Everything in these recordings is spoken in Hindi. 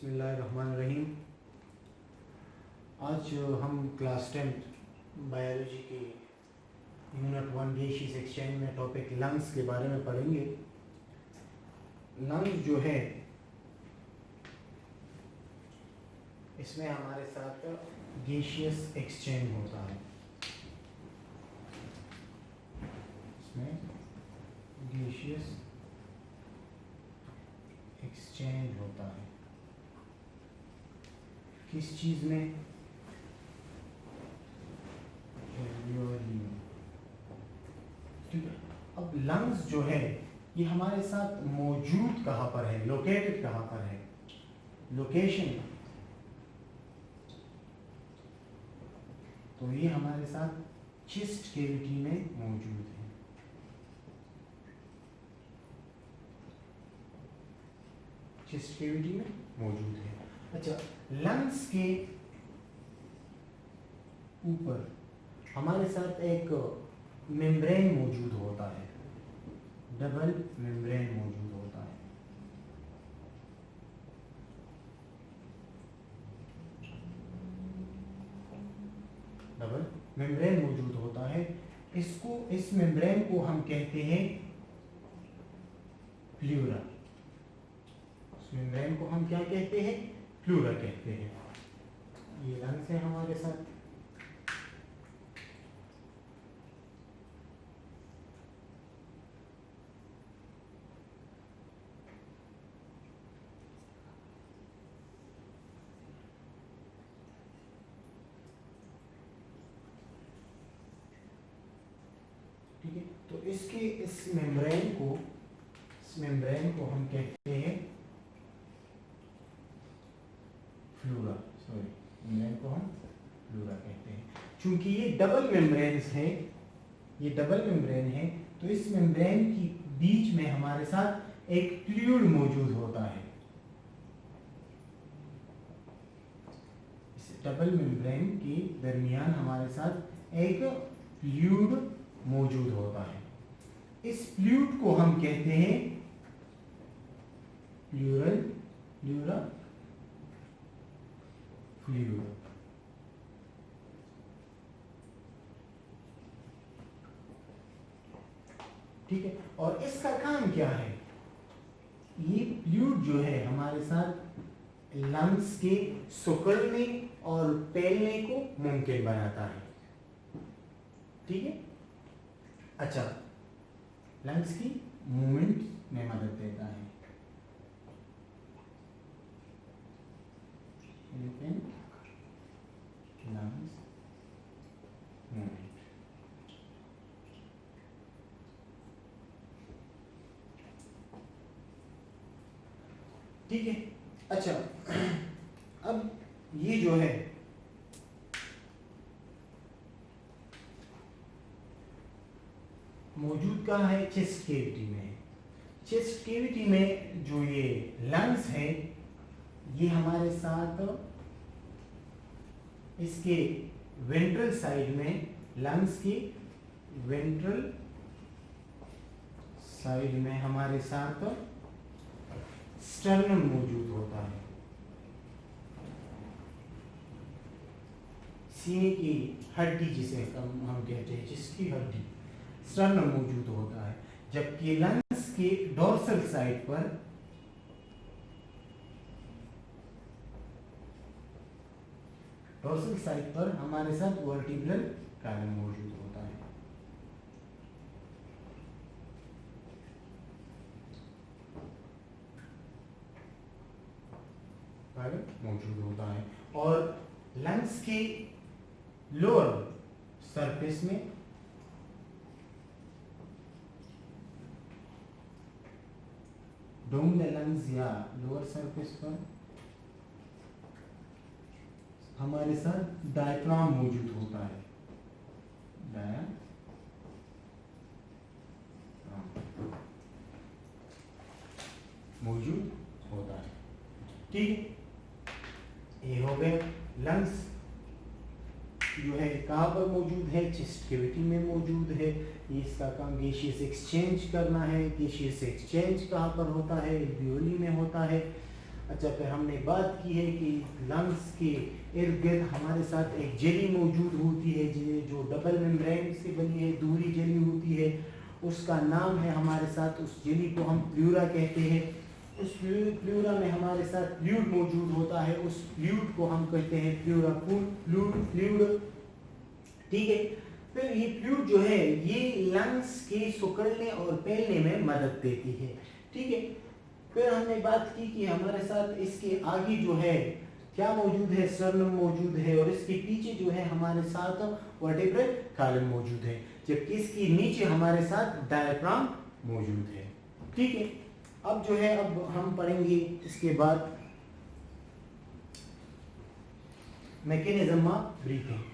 बिस्मिल्लाहिर्रहमानिर्रहीम। आज हम क्लास 10 बायोलॉजी के यूनिट 1 गैसियस एक्सचेंज में टॉपिक लंग्स के बारे में पढ़ेंगे। लंग्स जो है इसमें हमारे साथ गैसियस एक्सचेंज होता है। इसमें गैसियस एक्सचेंज होता है किस चीज में? ठीक है। अब लंग्स जो है ये हमारे साथ मौजूद कहाँ पर है, लोकेटेड कहाँ पर है? लोकेशन तो ये हमारे साथ चेस्ट कैविटी में मौजूद है। चेस्ट कैविटी में मौजूद है। अच्छा, लंग्स के ऊपर हमारे साथ एक मेम्ब्रेन मौजूद होता है, डबल मेम्ब्रेन मौजूद होता है। डबल मेम्ब्रेन मौजूद होता है। इस मेम्ब्रेन को हम कहते हैं प्लूरा। इस मेम्ब्रेन को हम क्या कहते हैं? प्लूरा कहते हैं। ये लंग्स है हमारे साथ। ठीक है, तो इस मेम्ब्रेन को हम कहते हैं फ्लूरा। मेम्ब्रेन को हम फ्लूरा कहते हैं। चूंकि ये डबल मेम्ब्रेन है, तो इस मेम्ब्रेन की बीच में हमारे साथ एक फ्लूइड मौजूद होता है। इस डबल मेम्ब्रेन के दरमियान हमारे साथ एक फ्लूइड मौजूद होता है। इस फ्लूइड को हम कहते हैं प्लूरा फ्लूइड। ठीक है, और इसका काम क्या है? ये फ्लूइड जो है हमारे साथ लंग्स के सिकुड़ने और फैलने को मुमकिन बनाता है। ठीक है। अच्छा, लंग्स की मूवमेंट में मदद देता है। Lungs movement. ठीक है। अच्छा, अब ये जो है मौजूद कहाँ है? चेस्ट कैविटी में। चेस्ट कैविटी में जो ये लंग्स है ये हमारे साथ इसके वेंट्रल साइड में, लंग्स की वेंट्रल साइड में हमारे साथ स्टर्नम मौजूद होता है। सीने की हड्डी जिसे हम कहते हैं, जिसकी हड्डी स्टर्नम मौजूद होता है। जबकि लंग्स के डोर्सल साइड पर हमारे साथ वर्टिब्रल कॉलम मौजूद होता है। मौजूद होता है। और लंग्स के लोअर सरफेस में डाउन द लंग्स या लोअर सरफेस पर हमारे साथ डायफ्राम मौजूद होता है। मौजूद होता है। ठीक है, ये हो गए लंग्स जो है कहाँ पर मौजूद है? चेस्ट कैविटी में मौजूद है। ये इसका काम गैसियस एक्सचेंज करना है। गैसियस एक्सचेंज कहाँ पर होता है? एल्वियोली में होता है। अच्छा, फिर हमने बात की है कि लंग्स के इर्द गिर्द हमारे साथ एक जेली मौजूद होती है जो डबल मेम्ब्रेन से बनी है, दूरी जेली होती है, उसका नाम है हमारे साथ, उस जेली को हम प्लूरा कहते हैं। उस प्लूरा में हमारे साथ फ्लूइड मौजूद होता है, उस फ्लूइड को हम कहते हैं प्लूरा फ्लूइड। ठीक है, फिर ये फ्लूइड जो है ये लंग्स के सिकुड़ने और फैलने में मदद देती है। ठीक है, फिर हमने बात की कि हमारे साथ इसके आगे जो है क्या मौजूद है, स्टर्नम मौजूद है, और इसके पीछे जो है हमारे साथ वर्टेब्रल कॉलम मौजूद है, जबकि इसके नीचे हमारे साथ डायफ्राम मौजूद है। ठीक है, अब जो है अब हम पढ़ेंगे इसके बाद मैकेनिज्म ऑफ ब्रीथिंग।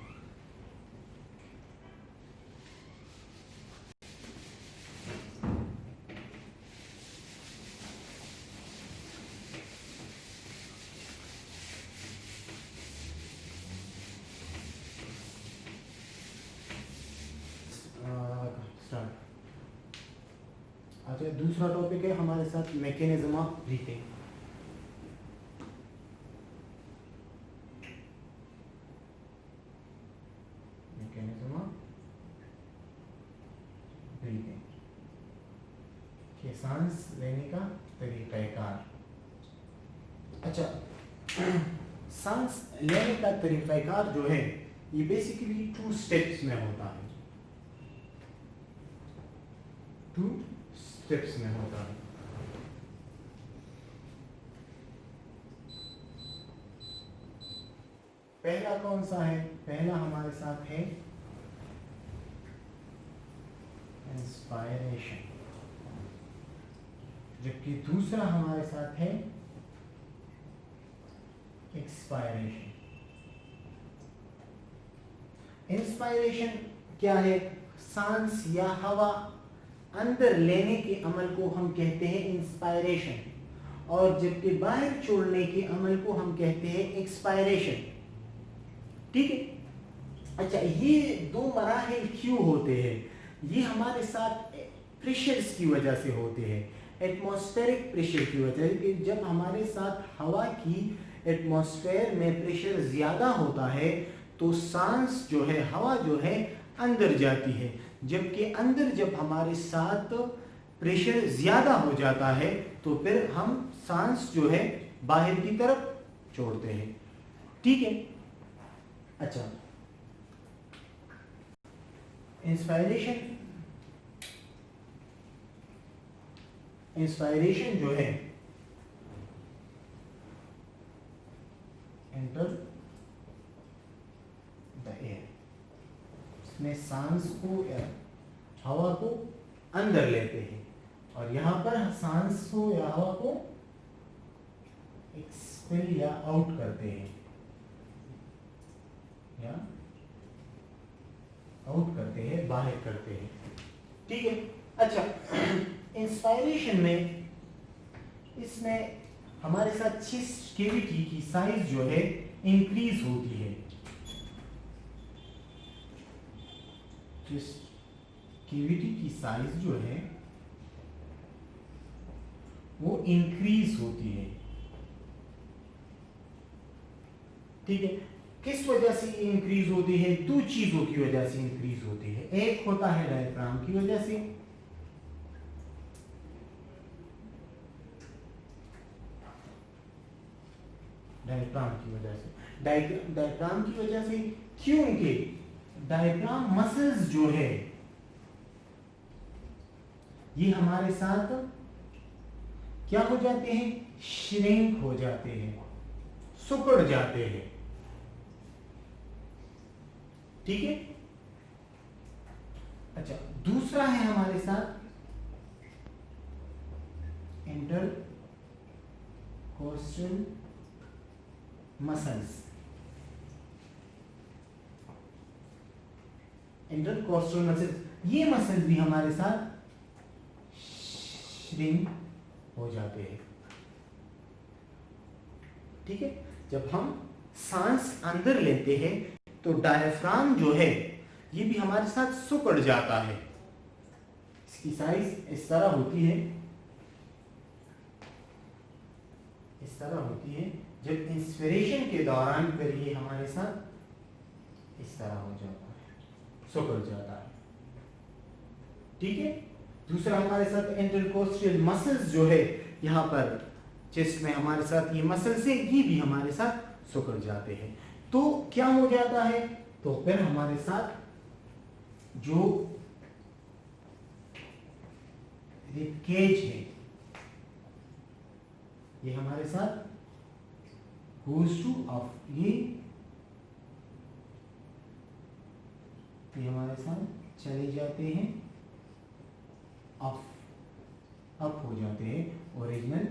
अच्छा, दूसरा टॉपिक है हमारे साथ mechanism of breathing. Mechanism of breathing के सांस लेने का तरीकाकार। अच्छा, सांस लेने का तरीकाकार जो है ये बेसिकली 2 स्टेप्स में होता है, 2 स्टेप्स में होता है। पहला कौन सा है? पहला हमारे साथ है इंस्पायरेशन, जबकि दूसरा हमारे साथ है एक्सपायरेशन। इंस्पायरेशन क्या है? सांस या हवा अंदर लेने के अमल को हम कहते हैं इंस्पायरेशन, और जबकि बाहर छोड़ने के अमल को हम कहते हैं एक्सपायरेशन। ठीक है, अच्छा, ये 2 मराहिल क्यों होते हैं? ये हमारे साथ प्रेशर्स की वजह से होते हैं, एटमॉस्फेरिक प्रेशर की वजह से। जब हमारे साथ हवा की एटमॉस्फेयर में प्रेशर ज्यादा होता है तो सांस जो है, हवा जो है अंदर जाती है, जबकि अंदर जब हमारे साथ प्रेशर ज्यादा हो जाता है तो फिर हम सांस जो है बाहर की तरफ छोड़ते हैं। ठीक है, अच्छा, इंस्पायरेशन जो है एंटर द एयर, इसमें सांस को या हवा को अंदर लेते हैं, और यहां पर सांस को या हवा को एक्सपेल या आउट करते हैं, या आउट करते हैं, बाहर करते हैं। ठीक है, अच्छा, इंस्पायरेशन में इसमें हमारे साथ चेस्ट कैविटी की साइज जो है इंक्रीज होती है, चेस्ट कैविटी की साइज जो है वो इंक्रीज होती है। ठीक है, किस वजह से इंक्रीज होती है? 2 चीजों की वजह से इंक्रीज होती है। एक होता है डायफ्राम की वजह से, डायफ्राम की वजह से, डायफ्राम की वजह से, क्योंकि डायफ्राम मसल्स जो है ये हमारे साथ क्या हो जाते हैं? श्रिंक हो जाते हैं, सिकुड़ जाते हैं। ठीक है, अच्छा, दूसरा है हमारे साथ इंटरकोस्टल मसल्स। इंटरकोस्टल मसल्स, ये मसल्स भी हमारे साथ श्रिंक हो जाते हैं। ठीक है, जब हम सांस अंदर लेते हैं तो डायफ्राम जो है ये भी हमारे साथ सिकुड़ जाता है, इसकी साइज इस तरह होती है, इस इस तरह होती है, जब इंस्पिरेशन के दौरान फिर ये हमारे साथ इस तरह हो जाता है, सिकुड़ जाता है। ठीक है। दूसरा हमारे साथ इंटरकोस्टल मसल्स जो है यहाँ पर चेस्ट में हमारे साथ ये मसल्स है, ये भी हमारे साथ सिकुड़ जाते हैं। तो क्या हो जाता है, तो फिर हमारे साथ जो रिबकेज है ये हमारे साथ गोज टू अप, ये हमारे साथ चले जाते हैं अप हो जाते हैं ओरिजिनल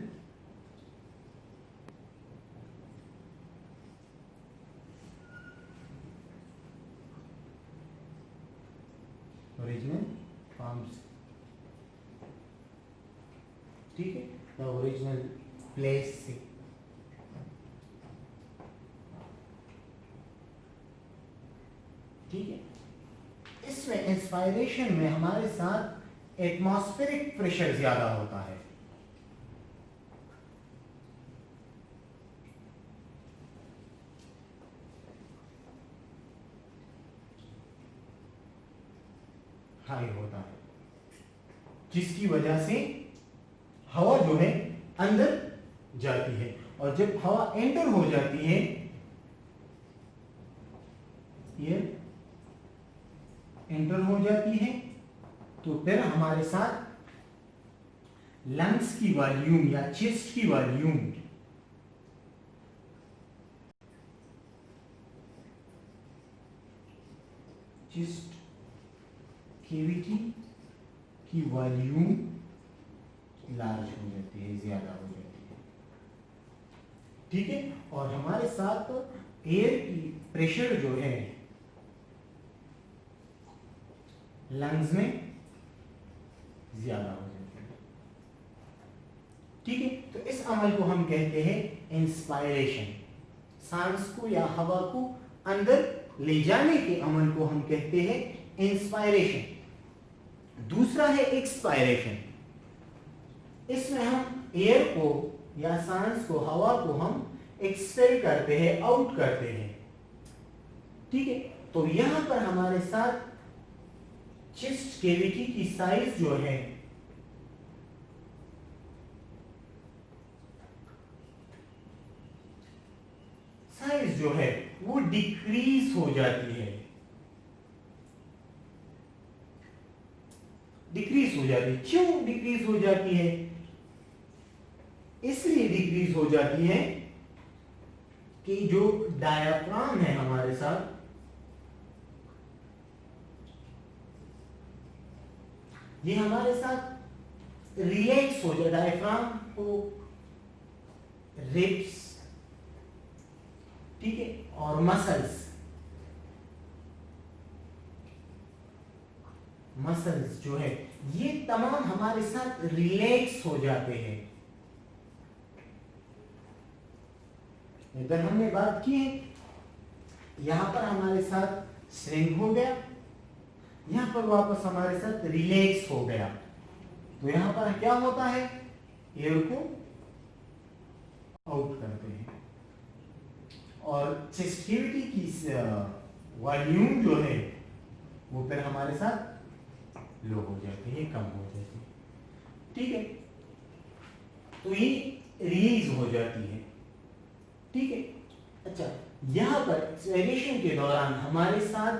फॉर्म्स। ठीक है, द ओरिजिनल प्लेस से। ठीक है। इसमें इंस्पायरेशन में हमारे साथ एटमॉस्फेरिक प्रेशर ज्यादा होता है। हाई होता है, जिसकी वजह से हवा जो है अंदर जाती है, और जब हवा एंटर हो जाती है, ये एंटर हो जाती है, तो फिर हमारे साथ लंग्स की वॉल्यूम या चेस्ट की वॉल्यूम चेस्ट कैविटी की वॉल्यूम लार्ज हो जाती है, ज्यादा हो जाती है। ठीक है। और हमारे साथ एयर की प्रेशर जो है लंग्स में ज्यादा हो जाती है। ठीक है। तो इस अमल को हम कहते हैं इंस्पायरेशन। सांस को या हवा को अंदर ले जाने के अमल को हम कहते हैं इंस्पायरेशन। दूसरा है एक्सपायरेशन। इसमें हम एयर को या सांस को, हवा को हम एक्सपेल करते हैं, आउट करते हैं। ठीक है। तो यहां पर हमारे साथ चेस्ट कैविटी की साइज जो है वो डिक्रीज हो जाती है, क्यों डिक्रीज हो जाती है? इसलिए डिक्रीज हो जाती है कि जो डायाफ्राम है हमारे साथ, ये हमारे साथ रिलैक्स हो जाए। डायफ्राम को रिब्स, ठीक है, और मसल्स जो है ये तमाम हमारे साथ रिलैक्स हो जाते हैं। इधर हमने बात की है, यहां पर हमारे साथ स्विंग हो गया, यहां पर वापस हमारे साथ रिलैक्स हो गया। तो यहां पर क्या होता है, एयर को आउट करते हैं, और चेस्ट कैविटी की वॉल्यूम जो है वो फिर हमारे साथ लो हो जाती है, कम हो जाती है। ठीक है। तो ये रिलीज हो जाती है। ठीक है। अच्छा, यहां पर एक्सपेयरेशन के दौरान हमारे साथ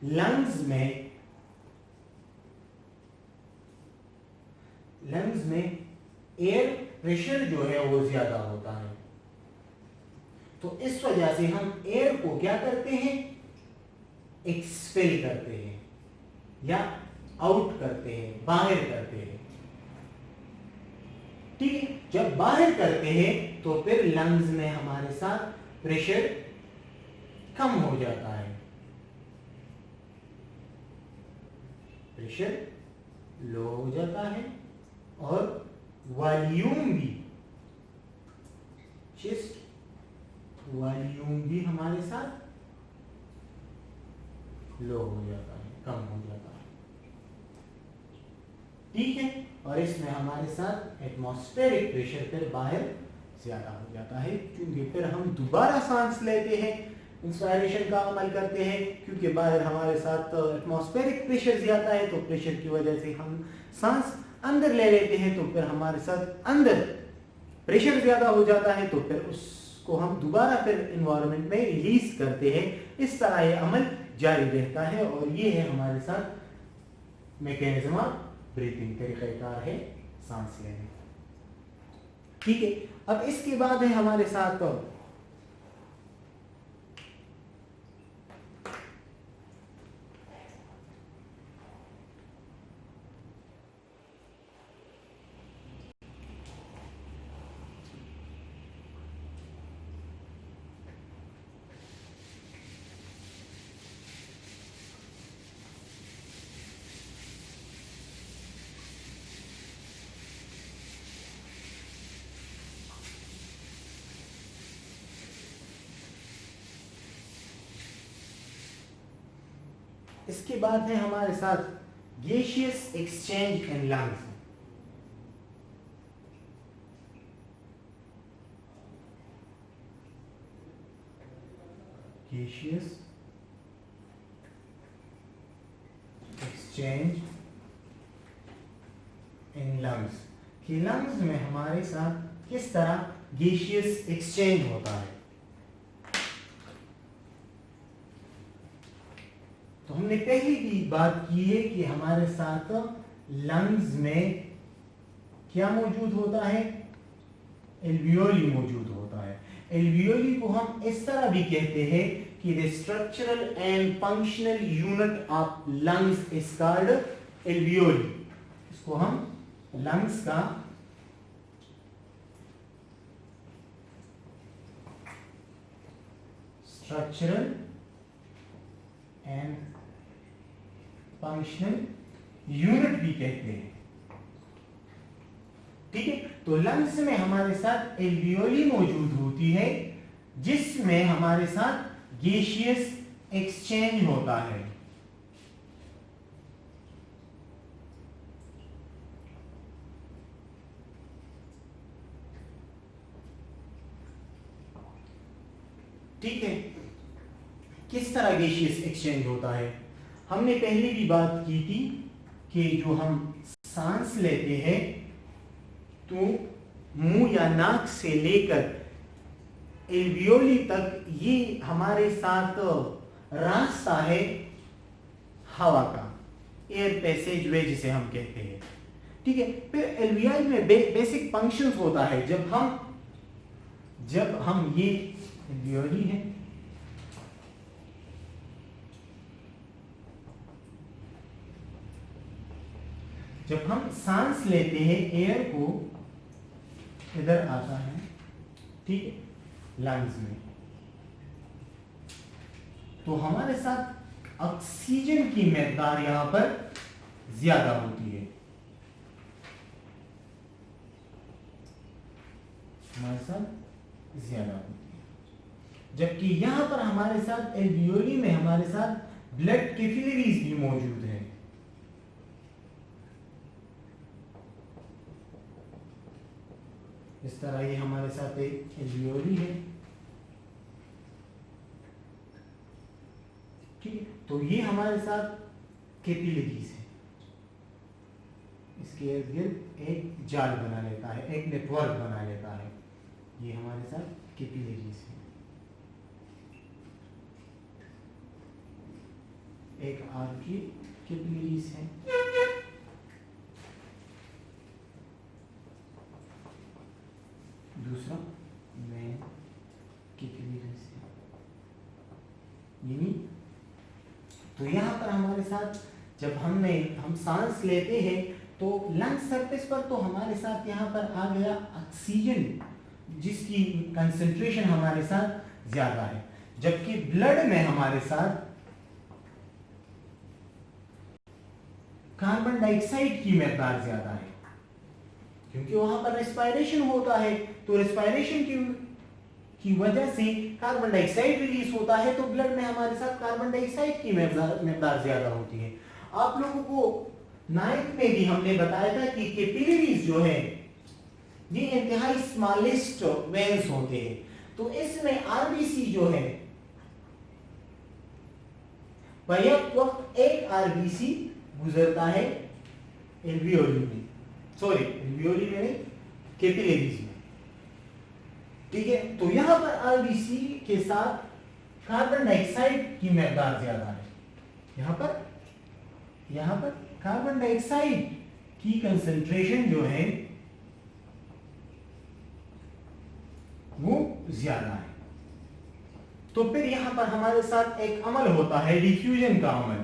लंग्स में एयर प्रेशर जो है वो ज्यादा होता है। तो इस वजह से हम एयर को क्या करते हैं, एक्सपेल करते हैं या आउट करते हैं, बाहर करते हैं। ठीक है। जब बाहर करते हैं तो फिर लंग्स में हमारे साथ प्रेशर कम हो जाता है, प्रेशर लो हो जाता है, और वॉल्यूम भी, चेस्ट वॉल्यूम भी हमारे साथ लो हो जाता है, कम हो जाता है। ठीक है। और इसमें हमारे साथ एटमॉस्फेरिक प्रेशर फिर बाहर ज्यादा हो जाता है, क्योंकि फिर हम दोबारा सांस लेते हैं, इंस्पायरेशन का अमल करते हैं, क्योंकि बाहर हमारे साथ एटमॉस्फेरिक प्रेशर ज्यादा है, तो प्रेशर की वजह से हम सांस अंदर ले लेते हैं, तो फिर हमारे साथ अंदर प्रेशर ज्यादा हो जाता है, तो फिर उसको हम दोबारा फिर एनवायरनमेंट में रिलीज करते हैं। इस तरह ये अमल जारी रहता है, और ये है हमारे साथ मैकेनिज्म ऑफ ब्रीथिंग, तरीक़ाकार है सांस लेने। ठीक है, अब इसके बाद है हमारे साथ इसके बाद है हमारे साथ gaseous exchange in lungs. Gaseous exchange in lungs, कि लंग्स में हमारे साथ किस तरह गैसियस एक्सचेंज होता है। तो हमने पहले भी बात की है कि हमारे साथ लंग्स में क्या मौजूद होता है, एल्वियोली मौजूद होता है। एल्वियोली को हम इस तरह भी कहते हैं कि the structural and functional unit of lungs is called alveoli. इसको हम लंग्स का स्ट्रक्चरल एंड फंक्शनल यूनिट भी कहते हैं। ठीक है, तो लंग्स में हमारे साथ एल्वियोली मौजूद होती है, जिसमें हमारे साथ गैसियस एक्सचेंज होता है। ठीक है, किस तरह गैसियस एक्सचेंज होता है, हमने पहले भी बात की थी कि जो हम सांस लेते हैं तो मुंह या नाक से लेकर एल्वियोली तक ये हमारे साथ रास्ता है हवा का, एयर पैसेज वे जिसे हम कहते हैं। ठीक है, फिर एल्वियोली में बेसिक फंक्शंस होता है। जब हम ये एल्वियोली है, जब हम सांस लेते हैं एयर को इधर आता है, ठीक है, लंग्स में, तो हमारे साथ ऑक्सीजन की मिकदार यहां पर ज्यादा होती है, हमारे साथ ज्यादा होती है। जबकि यहां पर हमारे साथ एल्वियोली में हमारे साथ ब्लड कैपिलरीज भी मौजूद है। इस तरह ये हमारे साथ एक एल्वियोली है। ठीक है, तो ये हमारे साथ कैपिलरीज है, इसके इर्द गिर्द एक जाल बना लेता है, एक नेटवर्क बना लेता है। ये हमारे साथ कैपिलरीज है। एक आर्टरी कैपिलरीज है, दूसरा मेन कैपिलरीज है। यानी तो यहाँ पर हमारे साथ जब हम सांस लेते हैं तो लंग सरफेस पर तो हमारे साथ यहाँ पर आ गया ऑक्सीजन, जिसकी कंसंट्रेशन हमारे साथ ज्यादा है, जबकि ब्लड में हमारे साथ कार्बन डाइऑक्साइड की मिकदार ज्यादा है, क्योंकि वहां पर रेस्पिरेशन होता है। तो रेस्पिरेशन की वजह से कार्बन डाइऑक्साइड रिलीज होता है, तो ब्लड में हमारे साथ कार्बन डाइऑक्साइड की मिकदार ज्यादा होती है। आप लोगों को नाइन्थ में भी हमने बताया था कि कैपिलरीज जो है ये इंतहाई स्मॉलेस्ट वेन्स होते हैं। तो इसमें आरबीसी जो है बैक वक्त एक आरबीसी गुजरता है एल्वियोली में, सॉरी एल्वियोली में नहीं, कैपिलरीज में। ठीक है, तो यहां पर आरबीसी के साथ कार्बन डाइऑक्साइड की मकदार ज्यादा है। यहां पर कार्बन डाइऑक्साइड की कंसंट्रेशन जो है वो ज्यादा है। तो फिर यहां पर हमारे साथ एक अमल होता है डिफ्यूजन का अमल।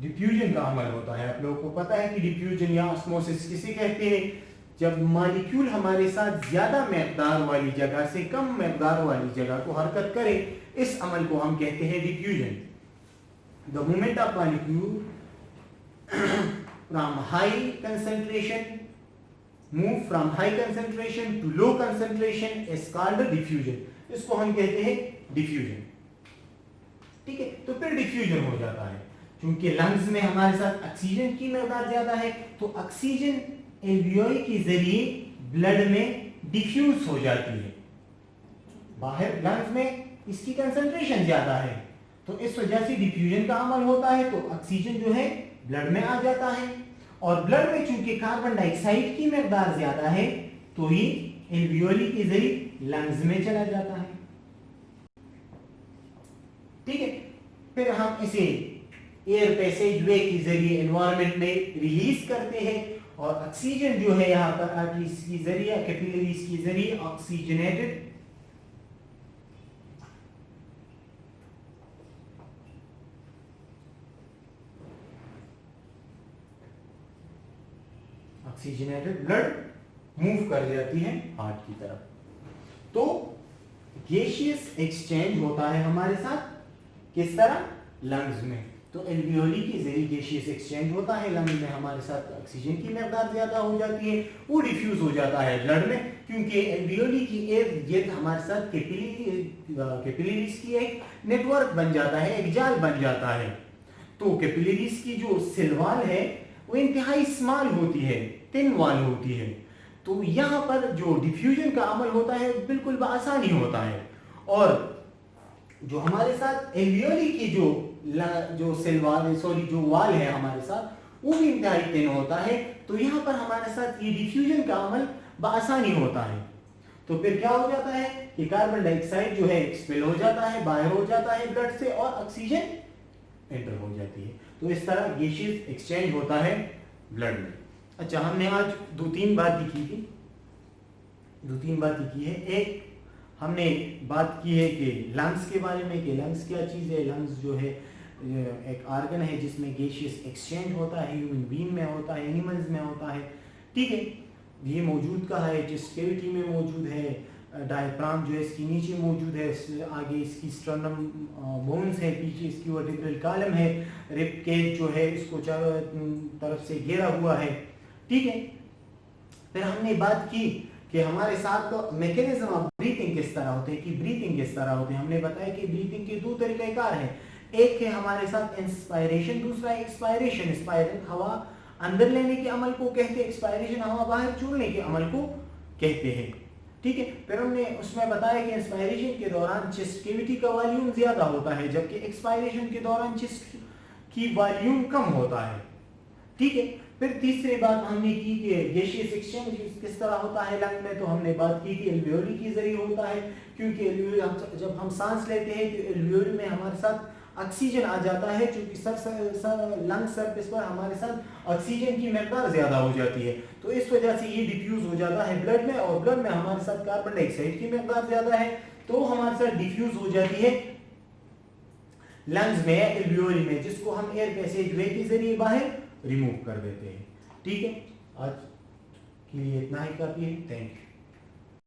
डिफ्यूजन का अमल होता है, आप लोगों को पता है कि डिफ्यूजन या ऑस्मोसिस किसे कहते हैं? जब मॉलिक्यूल हमारे साथ ज्यादा मकदार वाली जगह से कम मकदार वाली जगह को हरकत करे, इस अमल को हम कहते हैं diffusion. The movement of molecule from high concentration move from high concentration to low concentration is called diffusion. इसको हम कहते हैं डिफ्यूजन। ठीक है, तो फिर डिफ्यूजन हो जाता है क्योंकि लंग्स में हमारे साथ ऑक्सीजन की मकदार ज्यादा है, तो ऑक्सीजन एल्वियोली के जरिए ब्लड में डिफ्यूज हो जाती है। बाहर लंग्स में इसकी कंसंट्रेशन ज्यादा है, तो इस वजह से डिफ्यूजन का अमल होता है, तो ऑक्सीजन जो है ब्लड में आ जाता है। और ब्लड में चूंकि कार्बन डाइऑक्साइड की मकदार ज्यादा है, तो ये एल्वियोली के जरिए लंग्स में चला जाता है। ठीक है, फिर हम इसे एयर पैसेज वे के जरिए एनवायरनमेंट में रिलीज करते हैं, और ऑक्सीजन जो है यहाँ पर आर्टरीज के जरिए, कैपिलरीज के जरिए ऑक्सीजनेटेड ब्लड मूव कर जाती है हार्ट की तरफ। तो गैसियस एक्सचेंज होता है हमारे साथ किस तरह? लंग्स में। तो एल्वियोली के जरिए गैसियस एक्सचेंज होता है, लंग में हमारे साथ ऑक्सीजन की मकदार ज्यादा हो जाती है, वो डिफ्यूज हो जाता है ब्लड में, क्योंकि एल्वियोली की ये हमारे साथ कैपिलरीज की एक नेटवर्क बन जाता है, एक जाल बन जाता है। तो कैपिलरीज की जो सेल वॉल है वो इंतहाई स्मॉल होती है, थिन वॉल होती है। तो यहाँ पर जो डिफ्यूजन का अमल होता है बिल्कुल आसानी होता है, और जो हमारे साथ एल्वियोली की जो सेल वॉल जो वॉल है हमारे साथ, वो भी इंतहाई थिन होता है। तो यहाँ पर हमारे साथ ये डिफ्यूजन का अमल आसानी होता है। तो फिर क्या हो जाता है कि कार्बन डाइऑक्साइड जो है एक्सपेल हो जाता है, बाहर हो जाता है ब्लड से, और ऑक्सीजन एंटर हो जाती है। तो इस तरह गैसियस एक्सचेंज होता है ब्लड में। अच्छा, हमने आज दो तीन बातें की है। एक हमने बात की है कि लंग्स के बारे में, कि लंग्स क्या चीज़ है। लंग्स जो है एक ऑर्गन है जिसमें गैसियस एक्सचेंज होता है, ह्यूमन बीइंग में होता है, एनिमल्स में होता है। ठीक है, ये मौजूद कहाँ है? चेस्ट कैविटी में मौजूद है, डायफ्राम जो है इसकी नीचे मौजूद है, आगे इसकी स्टर्नम बोन्स है, पीछे इसकी वर्टिब्रल कॉलम है, रिब केज जो है इसको चारों तरफ से घेरा हुआ है। ठीक है, फिर हमने बात की कि हमारे साथ तो मैकेनिज्म ऑफ ब्रीथिंग किस तरह होते हैं, कि ब्रीथिंग किस तरह होते हैं। हमने बताया कि ब्रीथिंग के दो तरीक़ेकार हैं, एक है हमारे साथ इंस्पायरेशन, दूसरा एक्सपायरेशन। इंस्पायरेशन हवा अंदर लेने के अमल को कहते हैं, एक्सपायरेशन हवा बाहर छोड़ने के अमल को कहते हैं। ठीक है, फिर हमने उसमें बताया कि इंस्पायरेशन के दौरान चेस्ट कैविटी का वॉल्यूम ज्यादा होता है, जबकि एक्सपायरेशन के दौरान चेस्ट की वॉल्यूम कम होता है। ठीक है, फिर तीसरी बात हमने की कि गैसियस एक्सचेंज किस तरह होता है लंग में। तो हमने बात की कि एल्वियोली के जरिए होता है, क्योंकि एल्वियोली जब हम सांस लेते हैं तो एल्वियोली में हमारे साथ ऑक्सीजन आ जाता है, क्योंकि लंग सरफेस पर हमारे साथ ऑक्सीजन की मकदार ज्यादा हो जाती है। तो इस वजह से ये डिफ्यूज हो जाता है ब्लड में, और ब्लड में हमारे साथ कार्बन डाइऑक्साइड की मकदार ज्यादा है, तो हमारे साथ डिफ्यूज हो जाती है लंग्स में या एल्वियोली में, जिसको हम एयर पैसेज वे के जरिए बाहर रिमूव कर देते हैं। ठीक है, आज के लिए इतना ही काफी है। Thank you.